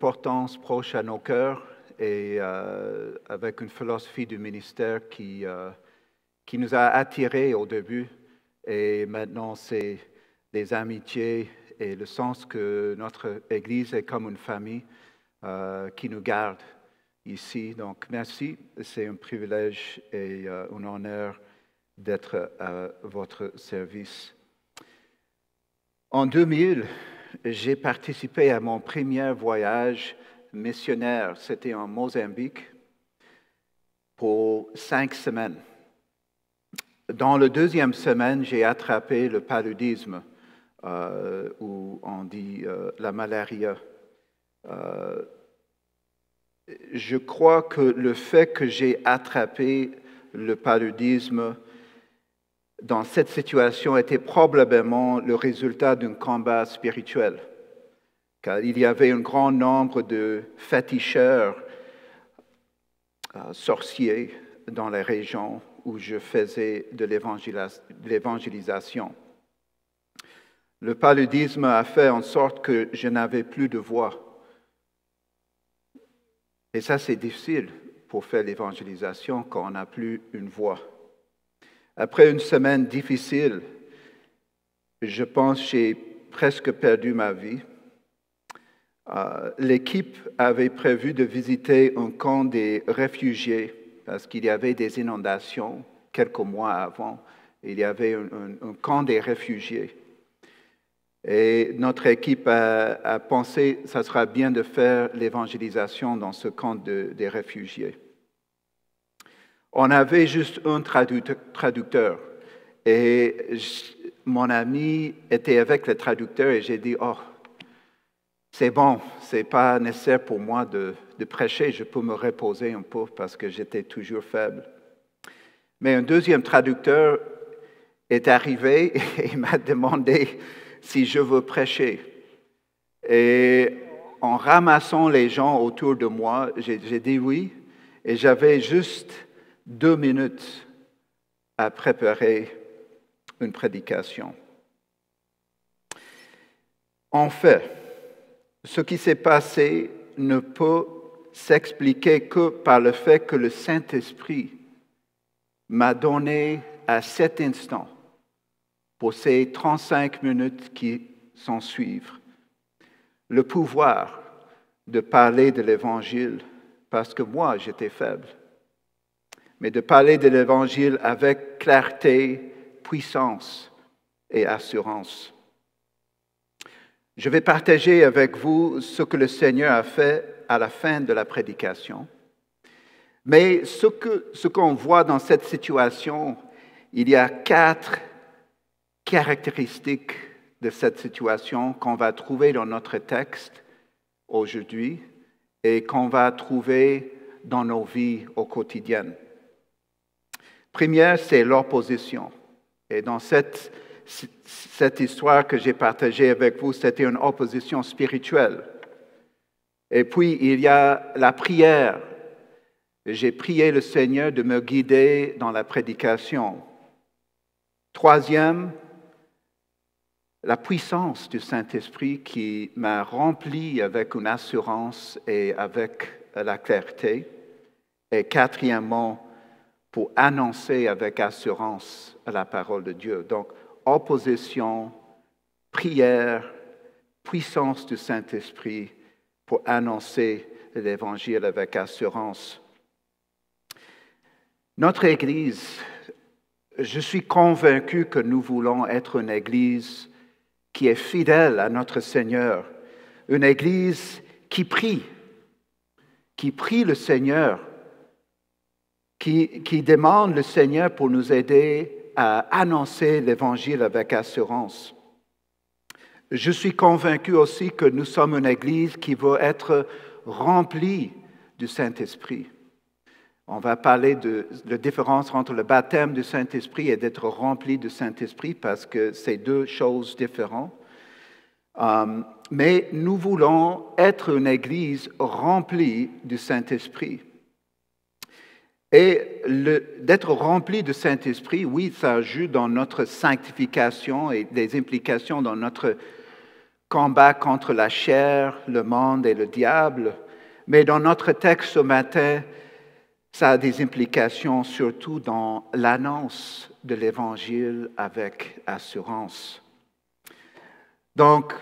importance proche à nos cœurs et avec une philosophie du ministère qui nous a attirés au début. Et maintenant, c'est des amitiés et le sens que notre Église est comme une famille qui nous garde ici. Donc, merci. C'est un privilège et un honneur d'être à votre service. En 2000, j'ai participé à mon premier voyage missionnaire. C'était en Mozambique pour 5 semaines. Dans la deuxième semaine, j'ai attrapé le paludisme, ou on dit la malaria. Je crois que le fait que j'ai attrapé le paludisme dans cette situation était probablement le résultat d'un combat spirituel, car il y avait un grand nombre de féticheurs sorciers dans les régions où je faisais de l'évangélisation. Le paludisme a fait en sorte que je n'avais plus de voix. Et ça, c'est difficile pour faire l'évangélisation quand on n'a plus une voix. Après une semaine difficile, je pense que j'ai presque perdu ma vie. L'équipe avait prévu de visiter un camp des réfugiés parce qu'il y avait des inondations quelques mois avant. Il y avait un camp des réfugiés. Et notre équipe a pensé que ça sera bien de faire l'évangélisation dans ce camp des réfugiés. On avait juste un traducteur et mon ami était avec le traducteur et j'ai dit, « Oh, c'est bon, ce n'est pas nécessaire pour moi de prêcher, je peux me reposer un peu parce que j'étais toujours faible. » Mais un deuxième traducteur est arrivé et il m'a demandé si je veux prêcher. Et en ramassant les gens autour de moi, j'ai dit oui et j'avais juste 2 minutes à préparer une prédication. En fait, ce qui s'est passé ne peut s'expliquer que par le fait que le Saint-Esprit m'a donné à cet instant, pour ces 35 minutes qui s'en suivent, le pouvoir de parler de l'Évangile, parce que moi, j'étais faible, mais de parler de l'Évangile avec clarté, puissance et assurance. Je vais partager avec vous ce que le Seigneur a fait à la fin de la prédication. Mais ce qu'on voit dans cette situation, il y a 4 caractéristiques de cette situation qu'on va trouver dans notre texte aujourd'hui et qu'on va trouver dans nos vies au quotidien. Première, c'est l'opposition. Et dans cette histoire que j'ai partagée avec vous, c'était une opposition spirituelle. Et puis, il y a la prière. J'ai prié le Seigneur de me guider dans la prédication. Troisième, la puissance du Saint-Esprit qui m'a rempli avec une assurance et avec la clarté. Et quatrièmement, pour annoncer avec assurance la parole de Dieu. Donc, opposition, prière, puissance du Saint-Esprit pour annoncer l'Évangile avec assurance. Notre Église, je suis convaincu que nous voulons être une Église qui est fidèle à notre Seigneur, une Église qui prie le Seigneur, qui demande le Seigneur pour nous aider à annoncer l'Évangile avec assurance. Je suis convaincu aussi que nous sommes une Église qui veut être remplie du Saint-Esprit. On va parler de la différence entre le baptême du Saint-Esprit et d'être rempli du Saint-Esprit parce que c'est 2 choses différentes. Mais nous voulons être une Église remplie du Saint-Esprit. Et d'être rempli du Saint-Esprit, oui, ça joue dans notre sanctification et des implications dans notre combat contre la chair, le monde et le diable. Mais dans notre texte ce matin, ça a des implications surtout dans l'annonce de l'Évangile avec assurance. Donc,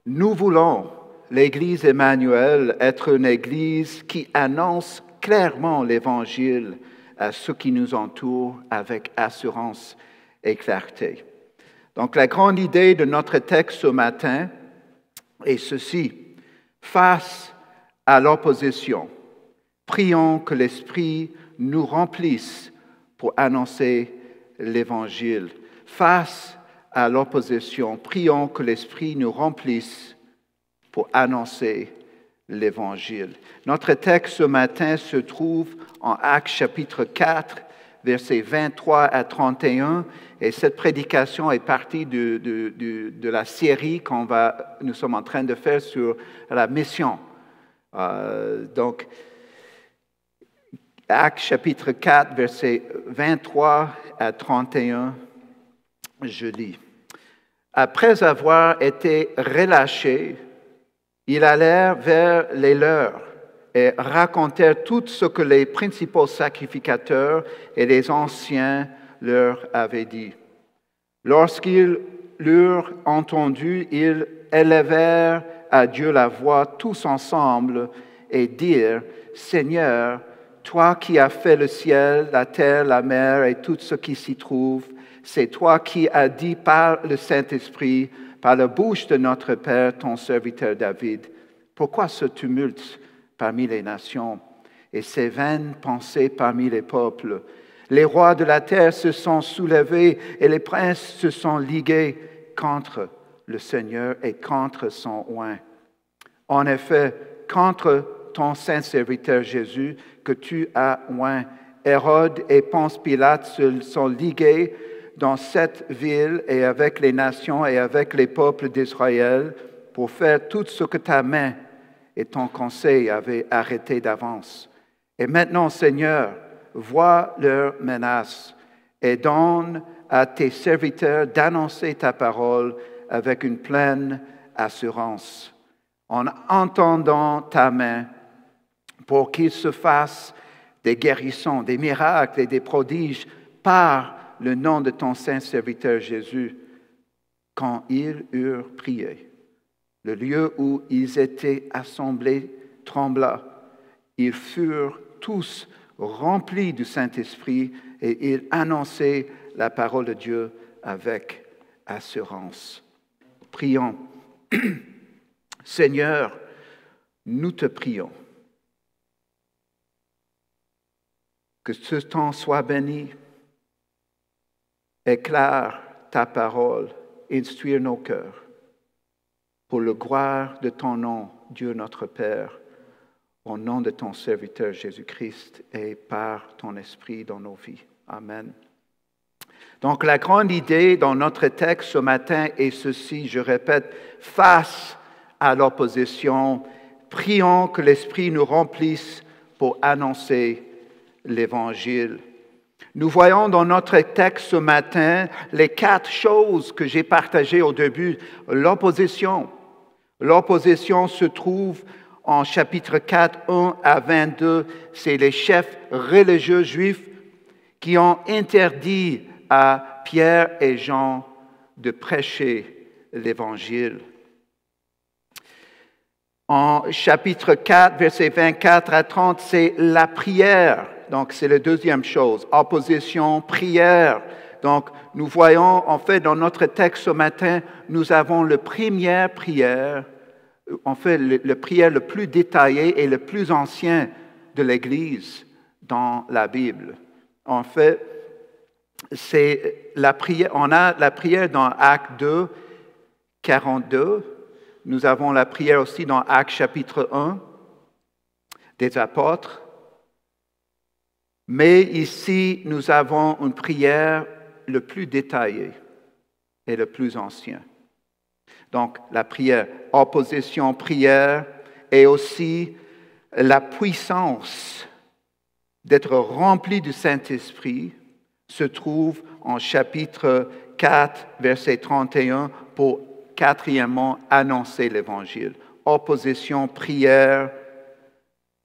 nous voulons, l'Église Emmanuel, être une Église qui annonce clairement l'Évangile à ceux qui nous entourent avec assurance et clarté. Donc, la grande idée de notre texte ce matin est ceci: face à l'opposition, prions que l'Esprit nous remplisse pour annoncer l'Évangile. Face à l'opposition, prions que l'Esprit nous remplisse pour annoncer l'Évangile. Notre texte ce matin se trouve en Actes chapitre 4, versets 23 à 31, et cette prédication est partie de la série nous sommes en train de faire sur la mission. Donc, Actes chapitre 4, versets 23 à 31, je lis. Après avoir été relâchés, ils allèrent vers les leurs et racontèrent tout ce que les principaux sacrificateurs et les anciens leur avaient dit. Lorsqu'ils l'eurent entendu, ils élevèrent à Dieu la voix tous ensemble et dirent: Seigneur, toi qui as fait le ciel, la terre, la mer et tout ce qui s'y trouve, c'est toi qui as dit par le Saint-Esprit, par la bouche de notre Père, ton serviteur David: pourquoi ce tumulte parmi les nations et ces vaines pensées parmi les peuples? Les rois de la terre se sont soulevés et les princes se sont ligués contre le Seigneur et contre son oint. En effet, contre ton saint serviteur Jésus que tu as oint, Hérode et Ponce Pilate se sont ligués dans cette ville et avec les nations et avec les peuples d'Israël pour faire tout ce que ta main et ton conseil avaient arrêté d'avance. Et maintenant, Seigneur, vois leurs menaces et donne à tes serviteurs d'annoncer ta parole avec une pleine assurance, en entendant ta main, pour qu'il se fasse des guérisons, des miracles et des prodiges par le nom de ton saint serviteur Jésus. Quand ils eurent prié, le lieu où ils étaient assemblés trembla. Ils furent tous remplis du Saint-Esprit et ils annonçaient la parole de Dieu avec assurance. Prions. Seigneur, nous te prions. Que ce temps soit béni. Éclaire ta parole, instruire nos cœurs. Pour le gloire de ton nom, Dieu notre Père, au nom de ton serviteur Jésus-Christ et par ton Esprit dans nos vies. Amen. Donc la grande idée dans notre texte ce matin est ceci, je répète: face à l'opposition, prions que l'Esprit nous remplisse pour annoncer l'Évangile. Nous voyons dans notre texte ce matin les 4 choses que j'ai partagées au début. L'opposition. L'opposition se trouve en chapitre 4, 1 à 22. C'est les chefs religieux juifs qui ont interdit à Pierre et Jean de prêcher l'Évangile. En chapitre 4, versets 24 à 30, c'est la prière. Donc, c'est la deuxième chose. Opposition, prière. Donc, nous voyons, en fait, dans notre texte ce matin, nous avons la première prière, en fait, la prière le plus détaillée et le plus ancien de l'Église dans la Bible. En fait, c'est la prière, on a la prière dans Actes 2, 42. Nous avons la prière aussi dans Actes chapitre 1 des apôtres. Mais ici, nous avons une prière le plus détaillée et le plus ancienne. Donc, la prière, opposition, prière, et aussi la puissance d'être rempli du Saint-Esprit se trouve en chapitre 4, verset 31, pour quatrièmement, annoncer l'Évangile. Opposition, prière,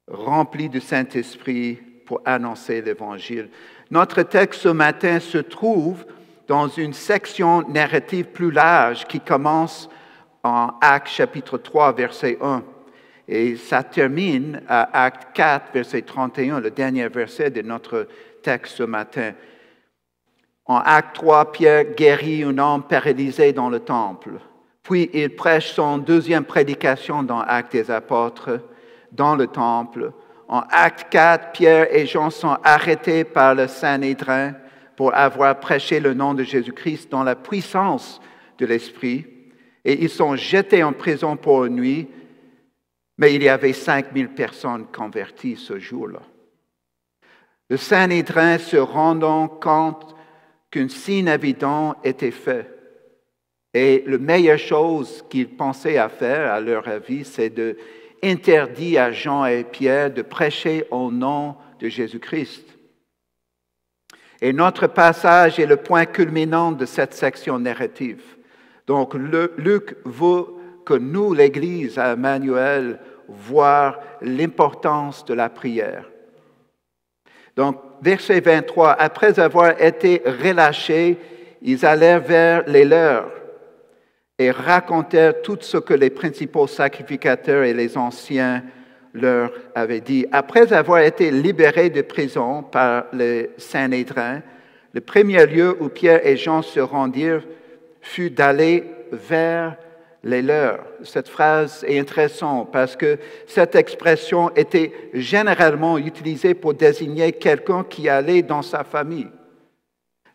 remplie du Saint-Esprit pour annoncer l'Évangile. Notre texte ce matin se trouve dans une section narrative plus large qui commence en Actes chapitre 3, verset 1. Et ça termine à Actes 4, verset 31, le dernier verset de notre texte ce matin. En Acte 3, Pierre guérit un homme paralysé dans le temple. Puis il prêche son deuxième prédication dans Actes des Apôtres, dans le temple. En Acte 4, Pierre et Jean sont arrêtés par le Sanhédrin pour avoir prêché le nom de Jésus-Christ dans la puissance de l'Esprit. Et ils sont jetés en prison pour une nuit, mais il y avait 5000 personnes converties ce jour-là. Le Sanhédrin se rendant compte qu'un signe évident était fait. Et la meilleure chose qu'ils pensaient à faire, à leur avis, c'est d'interdire à Jean et Pierre de prêcher au nom de Jésus-Christ. Et notre passage est le point culminant de cette section narrative. Donc, Luc veut que nous, l'Église à Emmanuel, voir l'importance de la prière. Donc, verset 23, après avoir été relâchés, ils allèrent vers les leurs et racontèrent tout ce que les principaux sacrificateurs et les anciens leur avaient dit. Après avoir été libérés de prison par le Sanhédrin, le premier lieu où Pierre et Jean se rendirent fut d'aller vers les leurs. Cette phrase est intéressante parce que cette expression était généralement utilisée pour désigner quelqu'un qui allait dans sa famille.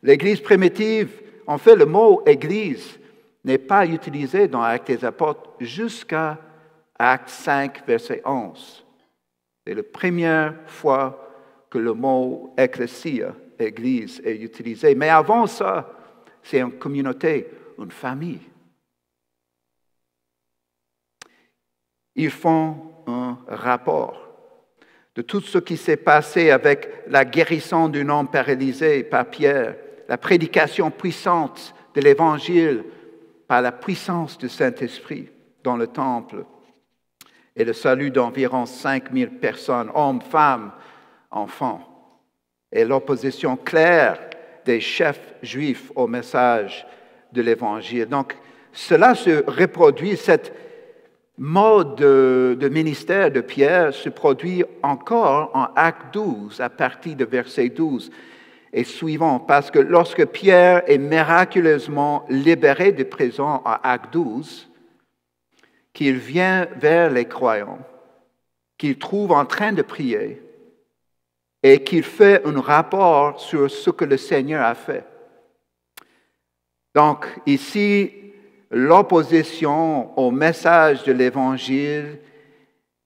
L'Église primitive, en fait, le mot « Église » n'est pas utilisé dans Actes des Apôtres jusqu'à Acte 5, verset 11. C'est la première fois que le mot « ecclésia », Église, est utilisé. Mais avant ça, c'est une communauté, une famille. Ils font un rapport de tout ce qui s'est passé avec la guérison d'un homme paralysé par Pierre, la prédication puissante de l'Évangile par la puissance du Saint-Esprit dans le temple et le salut d'environ 5000 personnes, hommes, femmes, enfants, et l'opposition claire des chefs juifs au message de l'Évangile. Donc, cela se reproduit, cette mode de ministère de Pierre se produit encore en Acte 12, à partir de verset 12 et suivant, parce que lorsque Pierre est miraculeusement libéré de prison en Acte 12, qu'il vient vers les croyants, qu'il trouve en train de prier et qu'il fait un rapport sur ce que le Seigneur a fait. Donc, ici, l'opposition au message de l'Évangile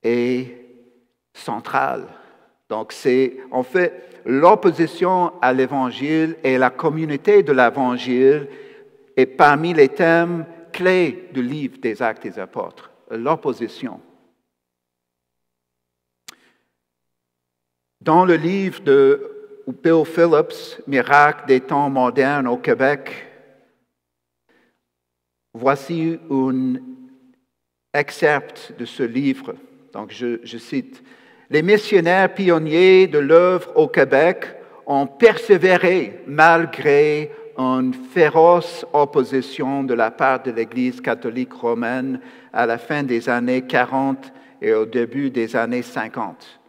est centrale. Donc, c'est en fait l'opposition à l'Évangile et la communauté de l'Évangile est parmi les thèmes clés du livre des Actes des Apôtres. L'opposition. Dans le livre de Bill Phillips, Miracle des temps modernes au Québec, voici un excerpt de ce livre. Donc, je cite. Les missionnaires pionniers de l'œuvre au Québec ont persévéré malgré une féroce opposition de la part de l'Église catholique romaine à la fin des années 40 et au début des années 50.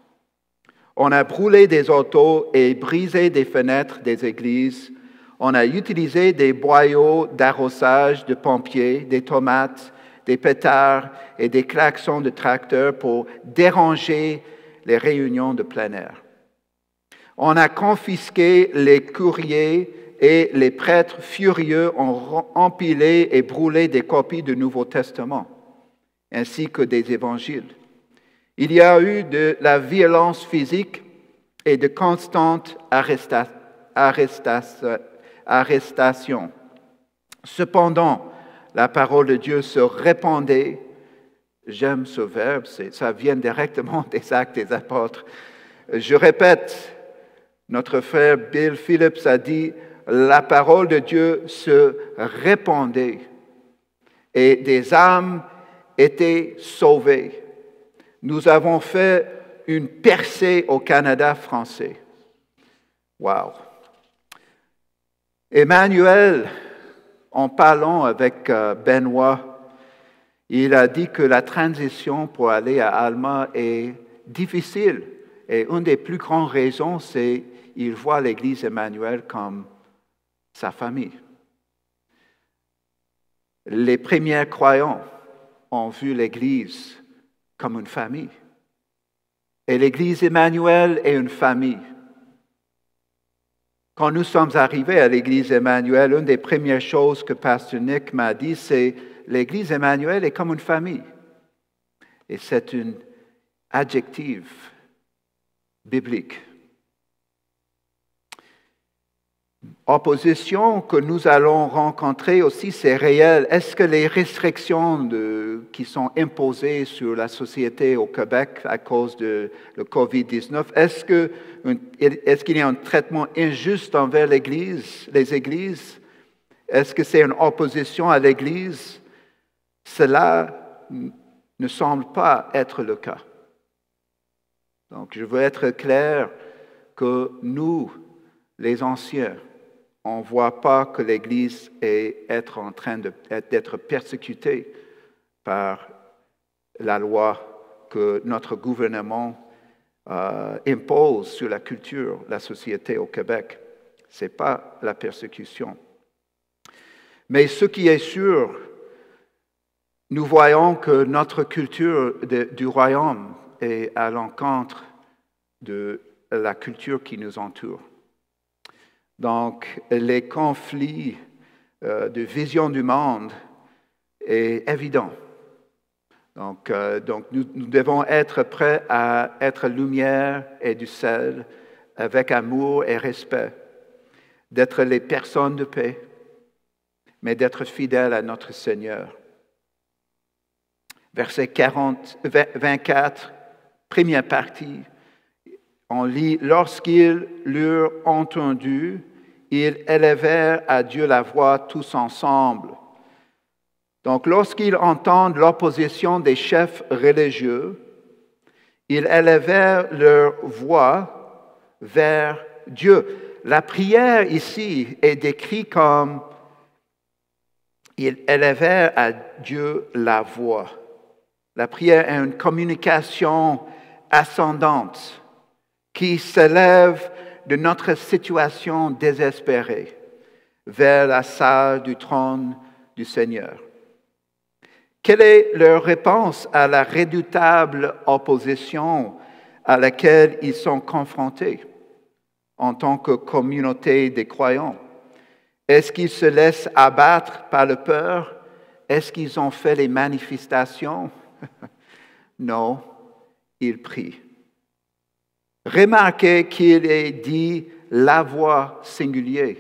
On a brûlé des autos et brisé des fenêtres des églises. On a utilisé des boyaux d'arrosage de pompiers, des tomates, des pétards et des klaxons de tracteurs pour déranger les réunions de plein air. On a confisqué les courriers et les prêtres furieux ont empilé et brûlé des copies du Nouveau Testament, ainsi que des évangiles. Il y a eu de la violence physique et de constantes arrestations. Cependant, la parole de Dieu se répandait. J'aime ce verbe, ça vient directement des Actes des Apôtres. Je répète, notre frère Bill Phillips a dit, la parole de Dieu se répandait. et des âmes étaient sauvées. Nous avons fait une percée au Canada français. Wow! Emmanuel, en parlant avec Benoît, il a dit que la transition pour aller à Alma est difficile. Et une des plus grandes raisons, c'est qu'il voit l'Église Emmanuel comme sa famille. Les premiers croyants ont vu l'Église comme une famille. Et l'Église Emmanuel est une famille. Quand nous sommes arrivés à l'Église Emmanuel, une des premières choses que Pasteur Nick m'a dit, c'est l'Église Emmanuel est comme une famille. Et c'est un adjectif biblique. Opposition que nous allons rencontrer aussi, c'est réel. Est-ce que les restrictions qui sont imposées sur la société au Québec à cause de le COVID-19, est-ce qu'il y a un traitement injuste envers les églises? Est-ce que c'est une opposition à l'Église? Cela ne semble pas être le cas. Donc, je veux être clair que nous, les anciens, on ne voit pas que l'Église est en train d'être persécutée par la loi que notre gouvernement impose sur la culture, la société au Québec. Ce n'est pas la persécution. Mais ce qui est sûr, nous voyons que notre culture du royaume est à l'encontre de la culture qui nous entoure. Donc, les conflits de vision du monde est évident. Donc nous devons être prêts à être lumière et du sel, avec amour et respect, d'être les personnes de paix, mais d'être fidèles à notre Seigneur. Verset 24, première partie, on lit « Lorsqu'ils l'eurent entendu, ils élevèrent à Dieu la voix tous ensemble. » Donc, lorsqu'ils entendent l'opposition des chefs religieux, ils élevèrent leur voix vers Dieu. La prière ici est décrite comme « ils élevèrent à Dieu la voix ». La prière est une communication ascendante qui s'élève de notre situation désespérée vers la salle du trône du Seigneur. Quelle est leur réponse à la redoutable opposition à laquelle ils sont confrontés en tant que communauté des croyants? Est-ce qu'ils se laissent abattre par la peur? Est-ce qu'ils ont fait les manifestations? Non, ils prient. Remarquez qu'il est dit la voix singulière.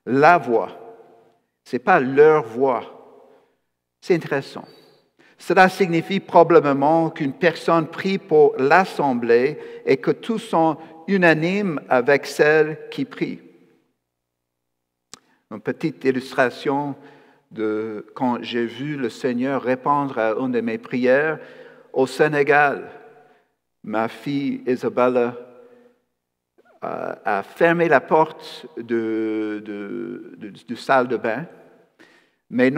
La voix. Ce n'est pas leur voix. C'est intéressant. Cela signifie probablement qu'une personne prie pour l'assemblée et que tous sont unanimes avec celle qui prie. Une petite illustration de quand j'ai vu le Seigneur répondre à une de mes prières au Sénégal. Ma fille Isabella a fermé la porte du salle de bain, mais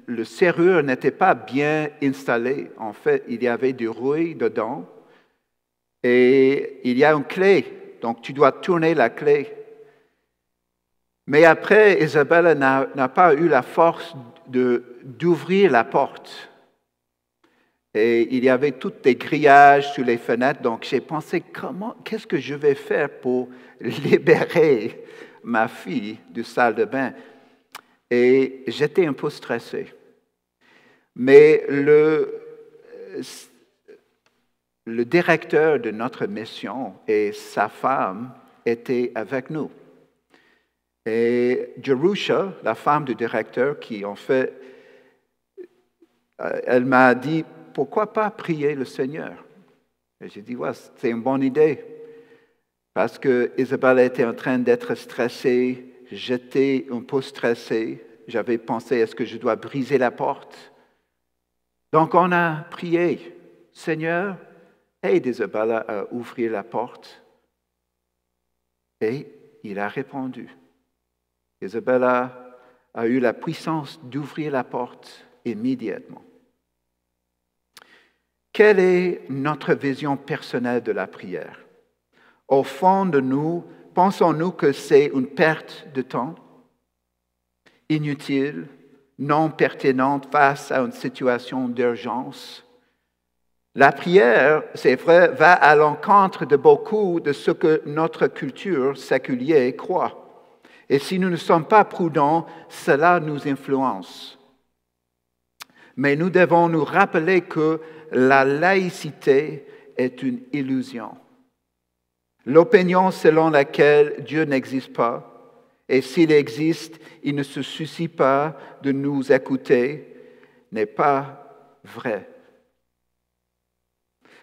le serrure n'était pas bien installé. En fait, il y avait du rouille dedans et il y a une clé, donc tu dois tourner la clé. Mais après, Isabella n'a pas eu la force d'ouvrir la porte. Et il y avait tous des grillages sur les fenêtres, donc j'ai pensé, qu'est-ce que je vais faire pour libérer ma fille du salle de bain? Et j'étais un peu stressé. Mais le directeur de notre mission et sa femme étaient avec nous. Et Jerusha, la femme du directeur, qui en fait, elle m'a dit, pourquoi pas prier le Seigneur? Et j'ai dit, ouais, c'est une bonne idée. Parce que Isabelle était en train d'être stressée, j'étais un peu stressé, J'avais pensé, est-ce que je dois briser la porte? Donc on a prié, Seigneur, aide Isabella à ouvrir la porte. Et il a répondu. Isabella a eu la puissance d'ouvrir la porte immédiatement. Quelle est notre vision personnelle de la prière? Au fond de nous, pensons-nous que c'est une perte de temps, inutile, non pertinente face à une situation d'urgence? La prière, c'est vrai, va à l'encontre de beaucoup de ce que notre culture séculière croit. Et si nous ne sommes pas prudents, cela nous influence. Mais nous devons nous rappeler que la laïcité est une illusion. L'opinion selon laquelle Dieu n'existe pas, et s'il existe, il ne se soucie pas de nous écouter, n'est pas vraie.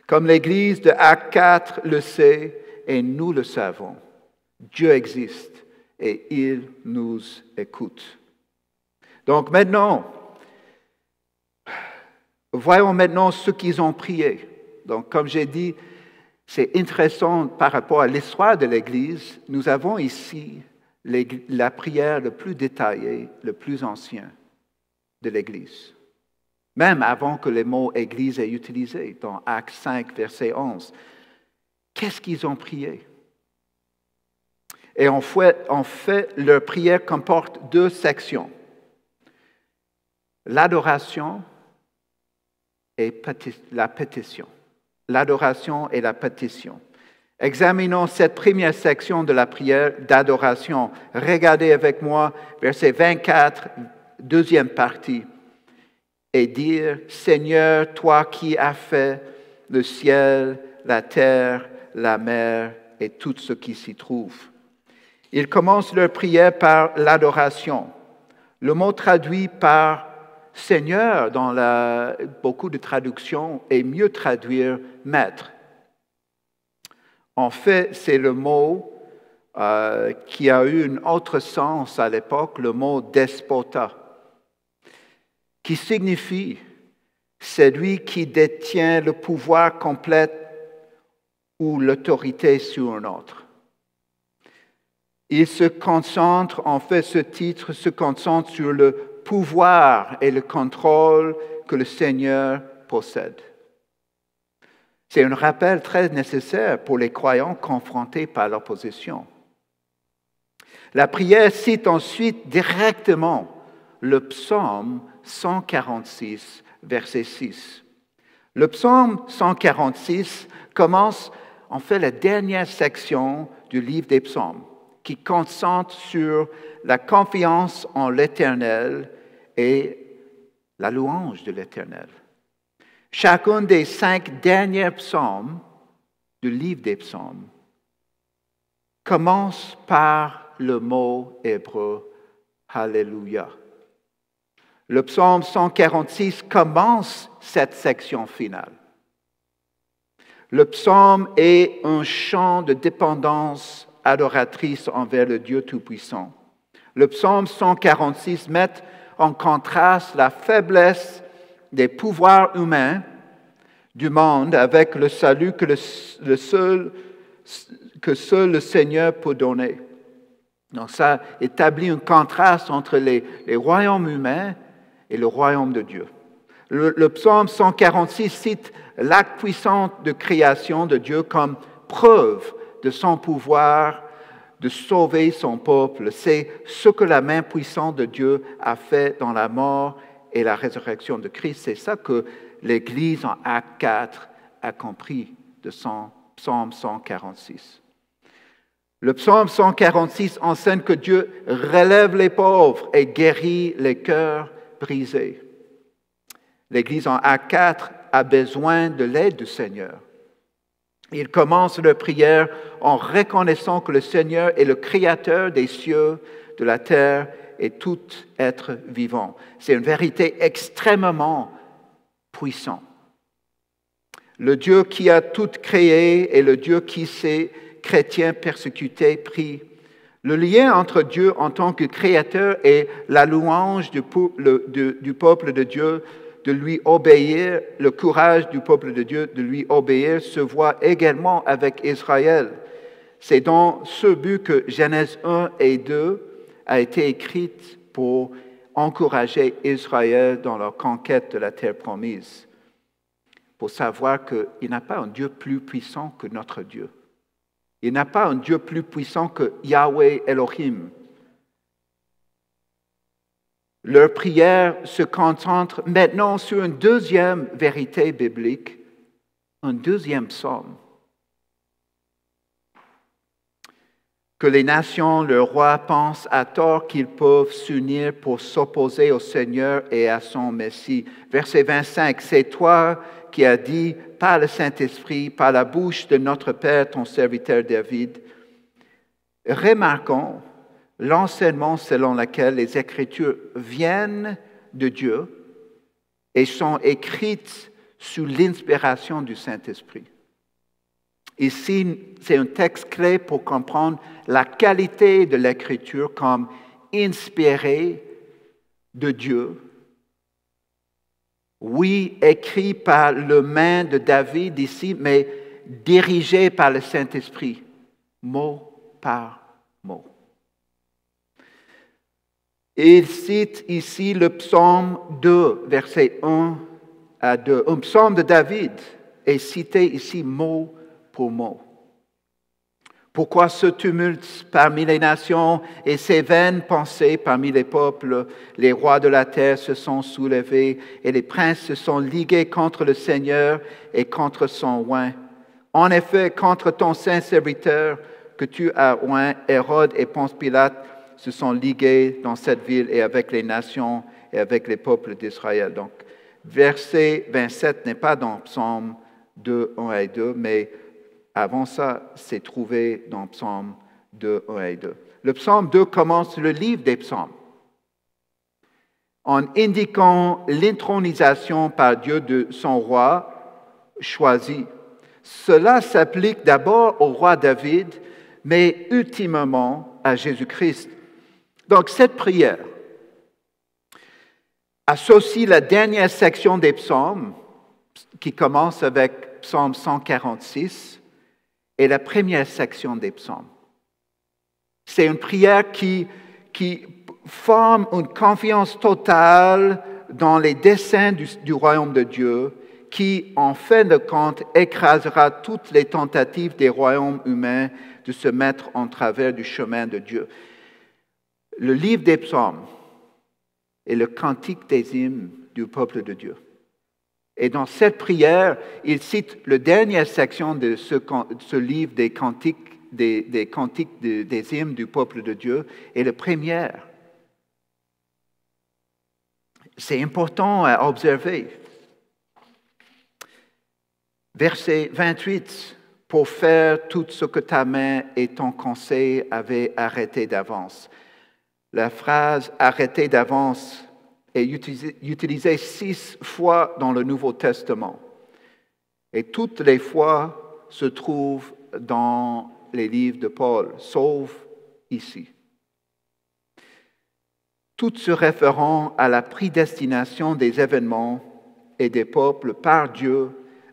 Comme l'Église de Actes 4 le sait, et nous le savons, Dieu existe et il nous écoute. Donc maintenant, voyons maintenant ce qu'ils ont prié. Donc comme j'ai dit, c'est intéressant par rapport à l'histoire de l'Église. Nous avons ici la prière le plus détaillée, le plus ancien de l'Église. Même avant que le mot « Église » est utilisé dans Actes 5, verset 11. Qu'est-ce qu'ils ont prié? Et en fait, leur prière comporte deux sections. L'adoration et la pétition. L'adoration et la pétition. Examinons cette première section de la prière d'adoration. Regardez avec moi verset 24, deuxième partie. Et dire, Seigneur, toi qui as fait le ciel, la terre, la mer et tout ce qui s'y trouve. Ils commencent leur prière par l'adoration. Le mot traduit par Seigneur dans beaucoup de traductions est mieux traduire maître. En fait, c'est le mot qui a eu un autre sens à l'époque, le mot despota, qui signifie celui qui détient le pouvoir complet ou l'autorité sur un autre. Il se concentre, en fait, ce titre se concentre sur le pouvoir et le contrôle que le Seigneur possède. C'est un rappel très nécessaire pour les croyants confrontés par l'opposition. La prière cite ensuite directement le psaume 146, verset 6. Le psaume 146 commence en fait la dernière section du livre des psaumes, qui concentre sur la confiance en l'Éternel et la louange de l'Éternel. Chacun des 5 derniers psaumes du livre des psaumes commence par le mot hébreu « Alléluia ». Le psaume 146 commence cette section finale. Le psaume est un chant de dépendance adoratrice envers le Dieu Tout-Puissant. Le psaume 146 met en contraste la faiblesse des pouvoirs humains du monde avec le salut que seul le Seigneur peut donner. Donc ça établit un contraste entre les royaumes humains et le royaume de Dieu. Le psaume 146 cite l'acte puissant de création de Dieu comme preuve de son pouvoir de sauver son peuple. C'est ce que la main puissante de Dieu a fait dans la mort et la résurrection de Christ. C'est ça que l'Église en Acte 4 a compris de son psaume 146. Le psaume 146 enseigne que Dieu relève les pauvres et guérit les cœurs brisés. L'Église en Acte 4 a besoin de l'aide du Seigneur. Ils commencent leur prière en reconnaissant que le Seigneur est le Créateur des cieux, de la terre et tout être vivant. C'est une vérité extrêmement puissante. Le Dieu qui a tout créé et le Dieu qui s'est chrétien persécuté prie. Le lien entre Dieu en tant que créateur et la louange du peuple de Dieu de lui obéir, le courage du peuple de Dieu de lui obéir se voit également avec Israël. C'est dans ce but que Genèse 1 et 2 a été écrite pour encourager Israël dans leur conquête de la terre promise, pour savoir qu'il n'a pas un Dieu plus puissant que notre Dieu. Il n'a pas un Dieu plus puissant que Yahweh Elohim. Leur prière se concentre maintenant sur une deuxième vérité biblique, un deuxième psaume. Que les nations, le roi, pensent à tort qu'ils peuvent s'unir pour s'opposer au Seigneur et à son Messie. Verset 25, c'est toi qui as dit par le Saint-Esprit, par la bouche de notre Père, ton serviteur David. Remarquons l'enseignement selon lequel les Écritures viennent de Dieu et sont écrites sous l'inspiration du Saint-Esprit. Ici, c'est un texte clé pour comprendre la qualité de l'Écriture comme inspirée de Dieu. Oui, écrit par la main de David ici, mais dirigé par le Saint-Esprit, mot par mot. Il cite ici le psaume 2, versets 1 à 2. Un psaume de David est cité ici mot pour mot. Pourquoi ce tumulte parmi les nations et ces vaines pensées parmi les peuples? Les rois de la terre se sont soulevés et les princes se sont ligués contre le Seigneur et contre son oint. En effet, contre ton saint serviteur que tu as oint, Hérode et Ponce Pilate se sont ligués dans cette ville et avec les nations et avec les peuples d'Israël. Donc, verset 27 n'est pas dans Psaume 2, 1 et 2, mais avant ça, c'est trouvé dans Psaume 2, 1 et 2. Le Psaume 2 commence le livre des psaumes en indiquant l'intronisation par Dieu de son roi choisi. Cela s'applique d'abord au roi David, mais ultimement à Jésus-Christ. Donc cette prière associe la dernière section des psaumes, qui commence avec Psaume 146, et la première section des psaumes. C'est une prière qui forme une confiance totale dans les desseins du royaume de Dieu, qui, en fin de compte, écrasera toutes les tentatives des royaumes humains de se mettre en travers du chemin de Dieu. Le livre des psaumes est le cantique des hymnes du peuple de Dieu. Et dans cette prière, il cite la dernière section de ce livre des cantiques, des hymnes du peuple de Dieu, et la première. C'est important à observer. Verset 28, « Pour faire tout ce que ta main et ton conseil avaient arrêté d'avance. » La phrase « arrêté d'avance » est utilisée 6 fois dans le Nouveau Testament. Et toutes les fois se trouvent dans les livres de Paul, sauf ici. Toutes se référant à la prédestination des événements et des peuples par Dieu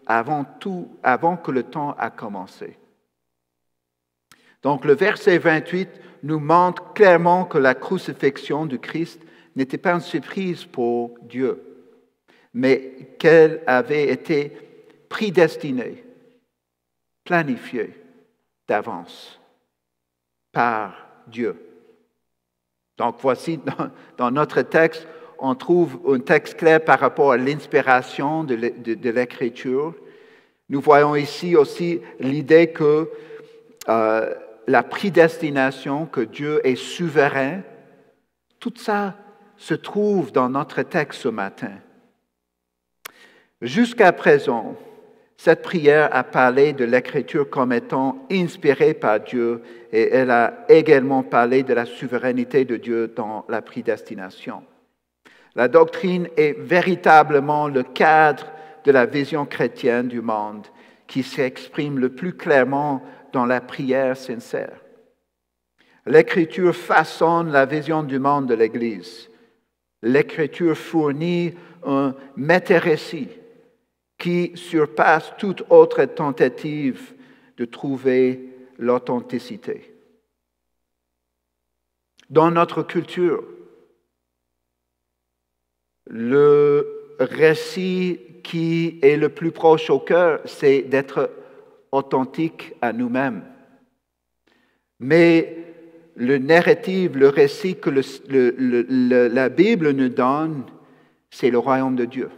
avant que le temps a commencé. Donc le verset 28 nous montre clairement que la crucifixion du Christ n'était pas une surprise pour Dieu, mais qu'elle avait été prédestinée, planifiée d'avance par Dieu. Donc voici, dans notre texte, on trouve un texte clair par rapport à l'inspiration de l'Écriture. Nous voyons ici aussi l'idée que la prédestination, que Dieu est souverain, tout ça se trouve dans notre texte ce matin. Jusqu'à présent, cette prière a parlé de l'Écriture comme étant inspirée par Dieu et elle a également parlé de la souveraineté de Dieu dans la prédestination. La doctrine est véritablement le cadre de la vision chrétienne du monde qui s'exprime le plus clairement dans la prière sincère. L'Écriture façonne la vision du monde de l'Église. L'Écriture fournit un méta-récit qui surpasse toute autre tentative de trouver l'authenticité. Dans notre culture, le récit qui est le plus proche au cœur, c'est d'être authentique à nous-mêmes. Mais le narratif, le récit que la Bible nous donne, c'est le royaume de Dieu.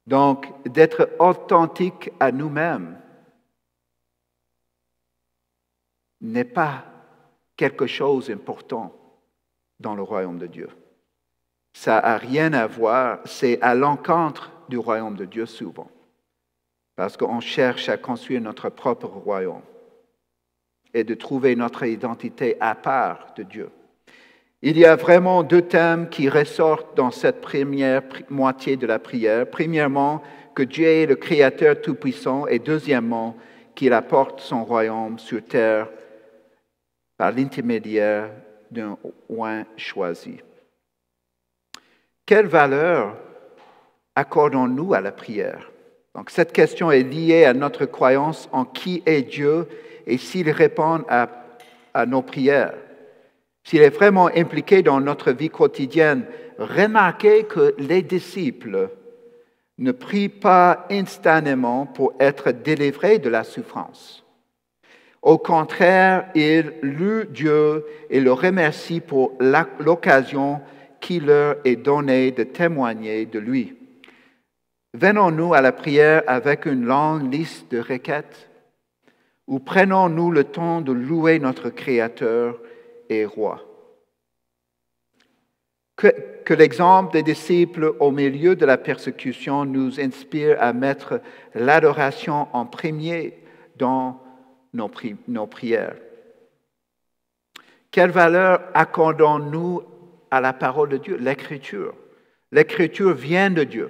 Donc, d'être authentique à nous-mêmes n'est pas quelque chose d'important dans le royaume de Dieu. Ça n'a rien à voir, c'est à l'encontre du royaume de Dieu souvent, parce qu'on cherche à construire notre propre royaume et de trouver notre identité à part de Dieu. Il y a vraiment deux thèmes qui ressortent dans cette première moitié de la prière. Premièrement, que Dieu est le Créateur tout-puissant, et deuxièmement, qu'il apporte son royaume sur terre par l'intermédiaire d'un oint choisi. Quelle valeur accordons-nous à la prière? Donc, cette question est liée à notre croyance en qui est Dieu et s'il répond à nos prières. S'il est vraiment impliqué dans notre vie quotidienne, remarquez que les disciples ne prient pas instantanément pour être délivrés de la souffrance. Au contraire, ils louent Dieu et le remercient pour l'occasion qui leur est donnée de témoigner de lui. Venons-nous à la prière avec une longue liste de requêtes ou prenons-nous le temps de louer notre Créateur et Roi? Que l'exemple des disciples au milieu de la persécution nous inspire à mettre l'adoration en premier dans nos prières. Quelle valeur accordons-nous à la parole de Dieu? L'Écriture. L'Écriture vient de Dieu,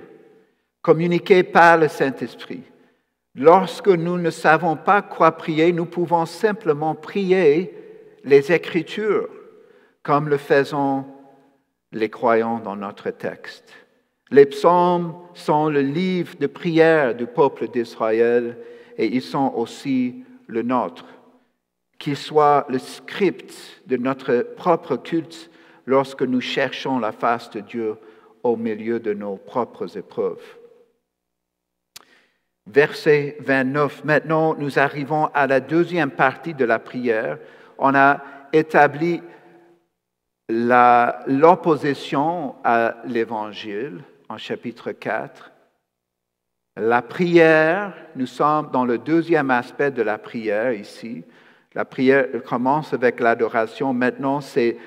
communiquée par le Saint-Esprit. Lorsque nous ne savons pas quoi prier, nous pouvons simplement prier les Écritures, comme le faisaient les croyants dans notre texte. Les psaumes sont le livre de prière du peuple d'Israël et ils sont aussi le nôtre. Qu'ils soient le script de notre propre culte lorsque nous cherchons la face de Dieu au milieu de nos propres épreuves. Verset 29. Maintenant, nous arrivons à la deuxième partie de la prière. On a établi l'opposition à l'Évangile en chapitre 4. La prière, nous sommes dans le deuxième aspect de la prière ici. La prière commence avec l'adoration. Maintenant, c'est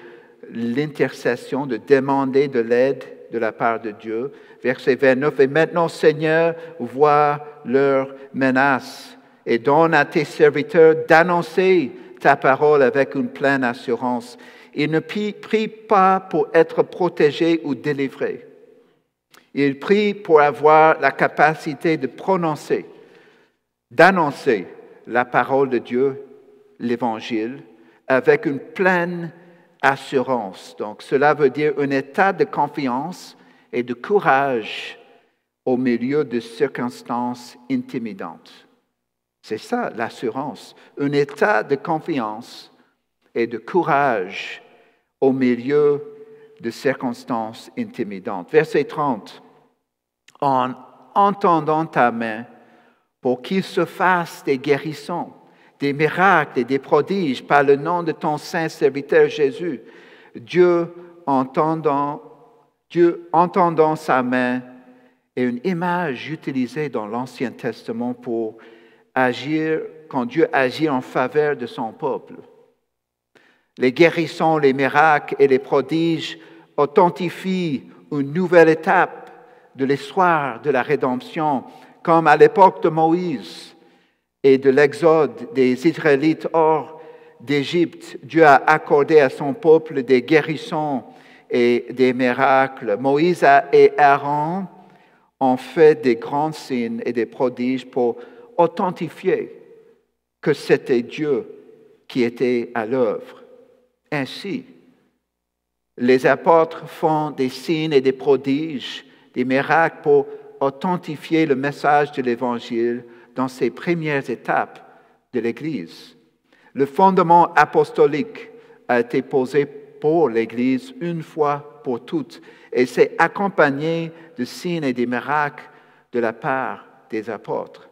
l'intercession, de demander de l'aide de la part de Dieu. Verset 29. Et maintenant, Seigneur, vois leurs menaces et donne à tes serviteurs d'annoncer ta parole avec une pleine assurance. Ils ne prient pas pour être protégés ou délivrés. Ils prient pour avoir la capacité de prononcer, d'annoncer la parole de Dieu, l'Évangile, avec une pleine assurance. Donc, cela veut dire un état de confiance et de courage au milieu de circonstances intimidantes. C'est ça, l'assurance. Un état de confiance et de courage au milieu de circonstances intimidantes. Verset 30. En entendant ta main, pour qu'il se fasse des guérissons, des miracles et des prodiges par le nom de ton saint serviteur Jésus, Dieu entendant sa main est une image utilisée dans l'Ancien Testament pour agir, quand Dieu agit en faveur de son peuple. Les guérissons, les miracles et les prodiges authentifient une nouvelle étape de l'histoire de la rédemption, comme à l'époque de Moïse et de l'exode des Israélites hors d'Égypte. Dieu a accordé à son peuple des guérissons et des miracles. Moïse et Aaron ont fait des grands signes et des prodiges pour authentifier que c'était Dieu qui était à l'œuvre. Ainsi, les apôtres font des signes et des prodiges, des miracles pour authentifier le message de l'Évangile dans ces premières étapes de l'Église. Le fondement apostolique a été posé pour l'Église une fois pour toutes et c'est accompagné de signes et de miracles de la part des apôtres.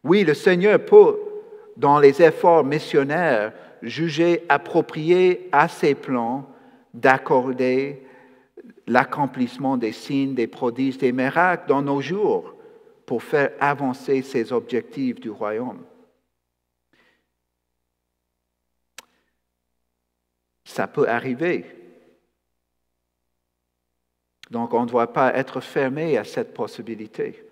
Oui, le Seigneur peut, dans les efforts missionnaires, juger approprié à ses plans d'accorder l'accomplissement des signes, des prodiges, des miracles dans nos jours pour faire avancer ses objectifs du royaume. Ça peut arriver. Donc, on ne doit pas être fermé à cette possibilité.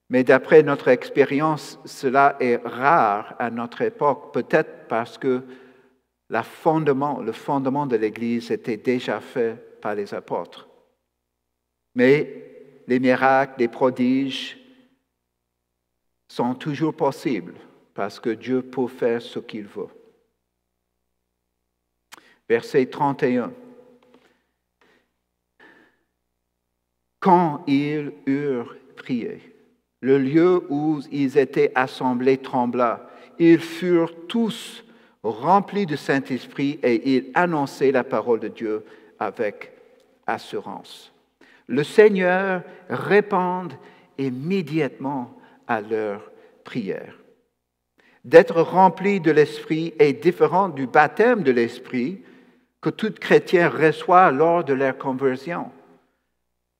Mais d'après notre expérience, cela est rare à notre époque, peut-être parce que le fondement de l'Église était déjà fait par les apôtres. Mais les miracles, les prodiges sont toujours possibles parce que Dieu peut faire ce qu'il veut. Verset 31. Quand ils eurent prié, le lieu où ils étaient assemblés trembla. Ils furent tous remplis du Saint-Esprit et ils annonçaient la parole de Dieu avec assurance. Le Seigneur répond immédiatement à leur prière. D'être rempli de l'Esprit est différent du baptême de l'Esprit que tout chrétien reçoit lors de leur conversion.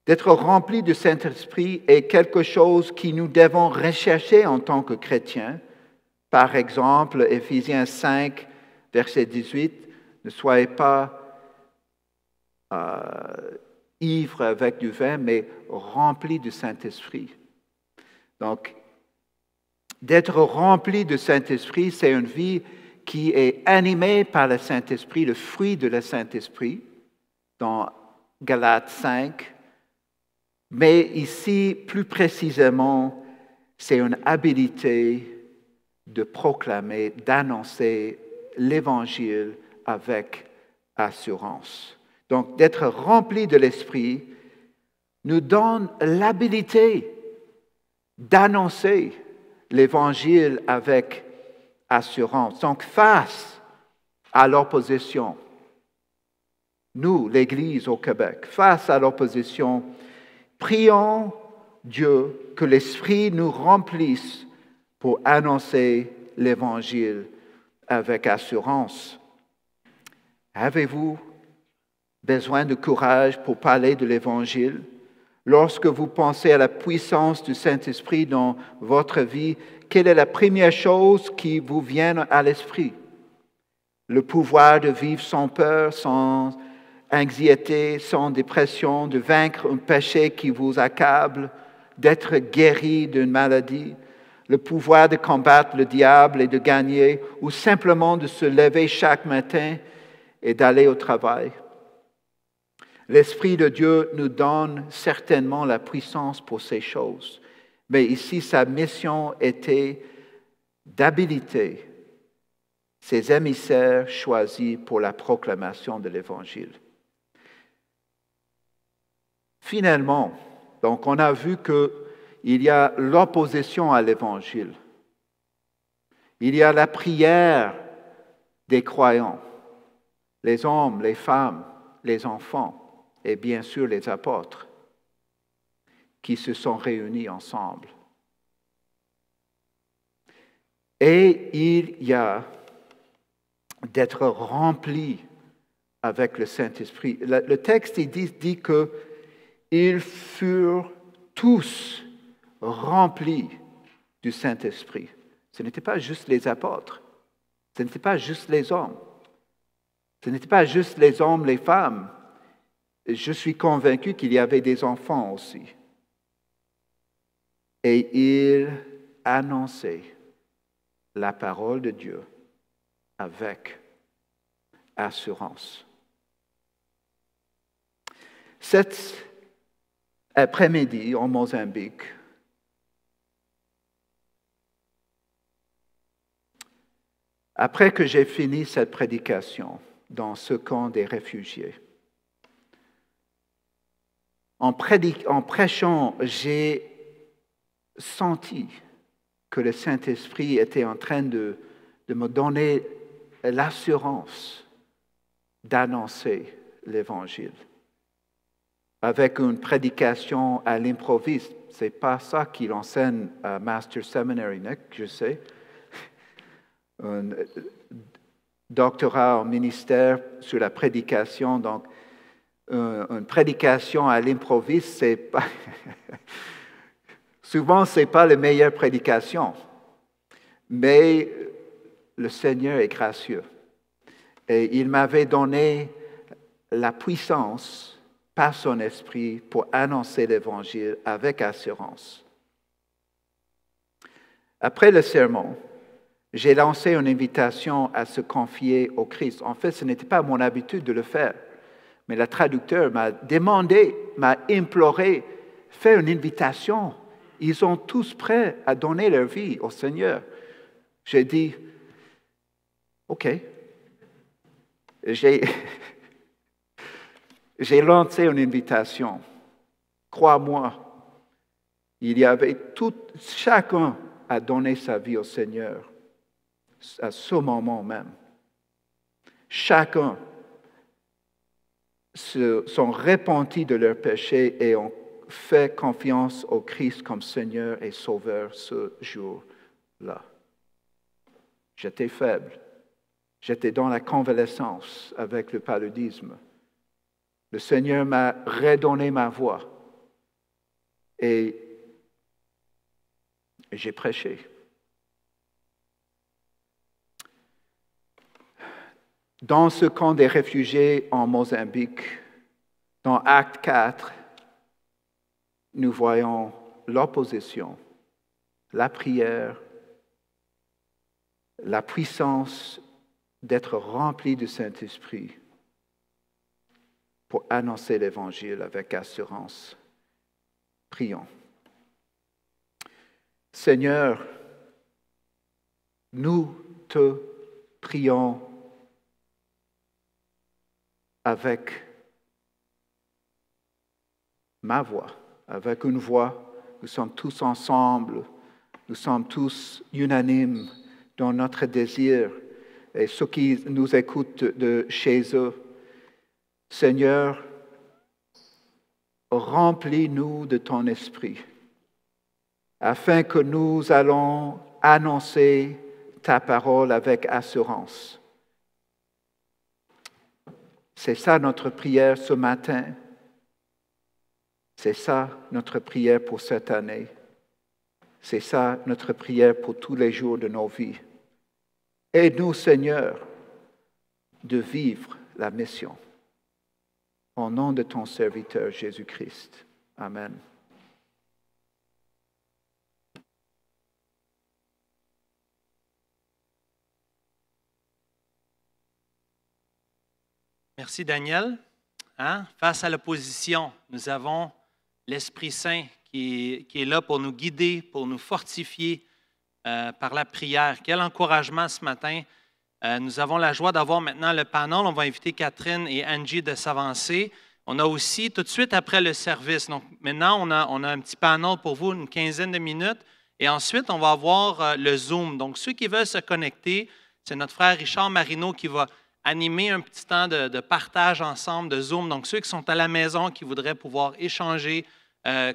D'être rempli du Saint-Esprit est quelque chose que nous devons rechercher en tant que chrétiens. Par exemple, Éphésiens 5, verset 18, ne soyez pas ivres avec du vin, mais remplis du Saint-Esprit. Donc, d'être rempli du Saint-Esprit, c'est une vie qui est animée par le Saint-Esprit, le fruit de le Saint-Esprit, dans Galates 5. Mais ici, plus précisément, c'est une habilité de proclamer, d'annoncer l'Évangile avec assurance. Donc, d'être rempli de l'Esprit nous donne l'habilité d'annoncer l'Évangile avec assurance. Donc, face à l'opposition, nous, l'Église au Québec, face à l'opposition, prions Dieu que l'Esprit nous remplisse pour annoncer l'Évangile avec assurance. Avez-vous besoin de courage pour parler de l'Évangile? Lorsque vous pensez à la puissance du Saint-Esprit dans votre vie, quelle est la première chose qui vous vient à l'esprit? Le pouvoir de vivre sans peur, sans anxiété, sans dépression, de vaincre un péché qui vous accable, d'être guéri d'une maladie, le pouvoir de combattre le diable et de gagner, ou simplement de se lever chaque matin et d'aller au travail. L'Esprit de Dieu nous donne certainement la puissance pour ces choses, mais ici sa mission était d'habiliter ses émissaires choisis pour la proclamation de l'Évangile. Finalement, donc on a vu qu'il y a l'opposition à l'Évangile. Il y a la prière des croyants, les hommes, les femmes, les enfants et bien sûr les apôtres qui se sont réunis ensemble. Et il y a d'être rempli avec le Saint-Esprit. Le texte dit que ils furent tous remplis du Saint-Esprit. Ce n'était pas juste les apôtres, ce n'était pas juste les hommes, ce n'était pas juste les hommes, les femmes. Je suis convaincu qu'il y avait des enfants aussi. Et ils annonçaient la parole de Dieu avec assurance. Cet après-midi, en Après que j'ai fini cette prédication dans ce camp des réfugiés, en prêchant, j'ai senti que le Saint-Esprit était en train de me donner l'assurance d'annoncer l'Évangile. Avec une prédication à l'improviste, ce n'est pas ça qu'il enseigne à Master Seminary, Nick, je sais. Un doctorat en ministère sur la prédication, donc une prédication à l'improviste, c'est pas... Souvent, ce n'est pas la meilleure prédication, mais le Seigneur est gracieux. Et il m'avait donné la puissance par son esprit pour annoncer l'Évangile avec assurance. Après le sermon, j'ai lancé une invitation à se confier au Christ. En fait, ce n'était pas mon habitude de le faire, mais le traducteur m'a demandé, m'a imploré, fais une invitation. Ils sont tous prêts à donner leur vie au Seigneur. J'ai dit, OK. J'ai lancé une invitation. Crois-moi, il y avait chacun a donné sa vie au Seigneur à ce moment même. Chacun sont repentis de leurs péchés et ont fait confiance au Christ comme Seigneur et Sauveur ce jour-là. J'étais faible. J'étais dans la convalescence avec le paludisme. Le Seigneur m'a redonné ma voix et j'ai prêché. Dans ce camp des réfugiés en Mozambique, dans Acte 4, nous voyons l'opposition, la prière, la puissance d'être rempli du Saint-Esprit pour annoncer l'Évangile avec assurance. Prions. Seigneur, nous te prions avec ma voix, avec une voix. Nous sommes tous ensemble, nous sommes tous unanimes dans notre désir. Et ceux qui nous écoutent de chez eux, Seigneur, remplis-nous de ton esprit, afin que nous allons annoncer ta parole avec assurance. C'est ça notre prière ce matin. C'est ça notre prière pour cette année. C'est ça notre prière pour tous les jours de nos vies. Aide-nous, Seigneur, de vivre la mission. Au nom de ton serviteur Jésus-Christ. Amen. Merci, Daniel. Face à l'opposition, nous avons l'Esprit Saint qui est là pour nous guider, pour nous fortifier par la prière. Quel encouragement ce matin. Nous avons la joie d'avoir maintenant le panel. On va inviter Catherine et Angie de s'avancer. On a aussi, tout de suite après le service, donc maintenant on a un petit panel pour vous, une quinzaine de minutes. Et ensuite, on va avoir le Zoom. Donc, ceux qui veulent se connecter, c'est notre frère Richard Marino qui va animer un petit temps de partage ensemble, de Zoom. Donc, ceux qui sont à la maison, qui voudraient pouvoir échanger,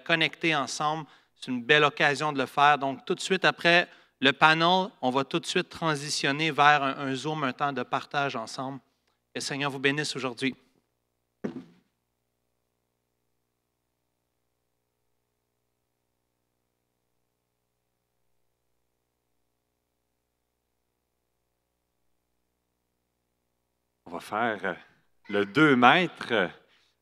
connecter ensemble, c'est une belle occasion de le faire. Donc, tout de suite après le panel, on va tout de suite transitionner vers un Zoom, un temps de partage ensemble. Que le Seigneur vous bénisse aujourd'hui. On va faire le 2 mètres.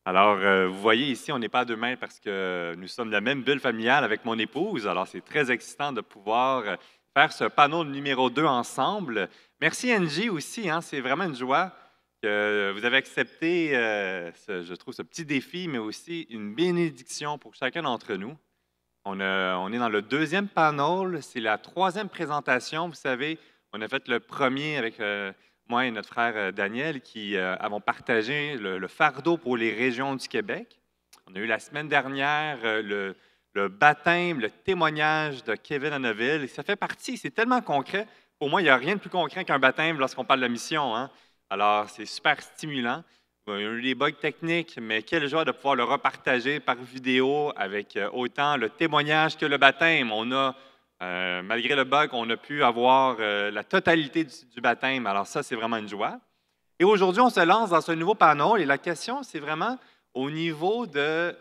Alors, vous voyez ici, on n'est pas à 2 mètres parce que nous sommes de la même bulle familiale avec mon épouse. Alors, c'est très excitant de pouvoir faire ce panneau numéro 2 ensemble. Merci Angie aussi, c'est vraiment une joie que vous avez accepté, je trouve, ce petit défi, mais aussi une bénédiction pour chacun d'entre nous. On est dans le 2e panel, c'est la 3e présentation. Vous savez, On a fait le premier avec moi et notre frère Daniel qui avons partagé le fardeau pour les régions du Québec. On a eu la semaine dernière le baptême, le témoignage de Kevin Hanneville. Ça fait partie, c'est tellement concret. Pour moi, il n'y a rien de plus concret qu'un baptême lorsqu'on parle de mission, hein? Alors, c'est super stimulant. Il y a eu des bugs techniques, mais quelle joie de pouvoir le repartager par vidéo avec autant le témoignage que le baptême. On a, malgré le bug, on a pu avoir la totalité du baptême. Alors ça, c'est vraiment une joie. Et aujourd'hui, on se lance dans ce nouveau panneau et la question, c'est vraiment au niveau de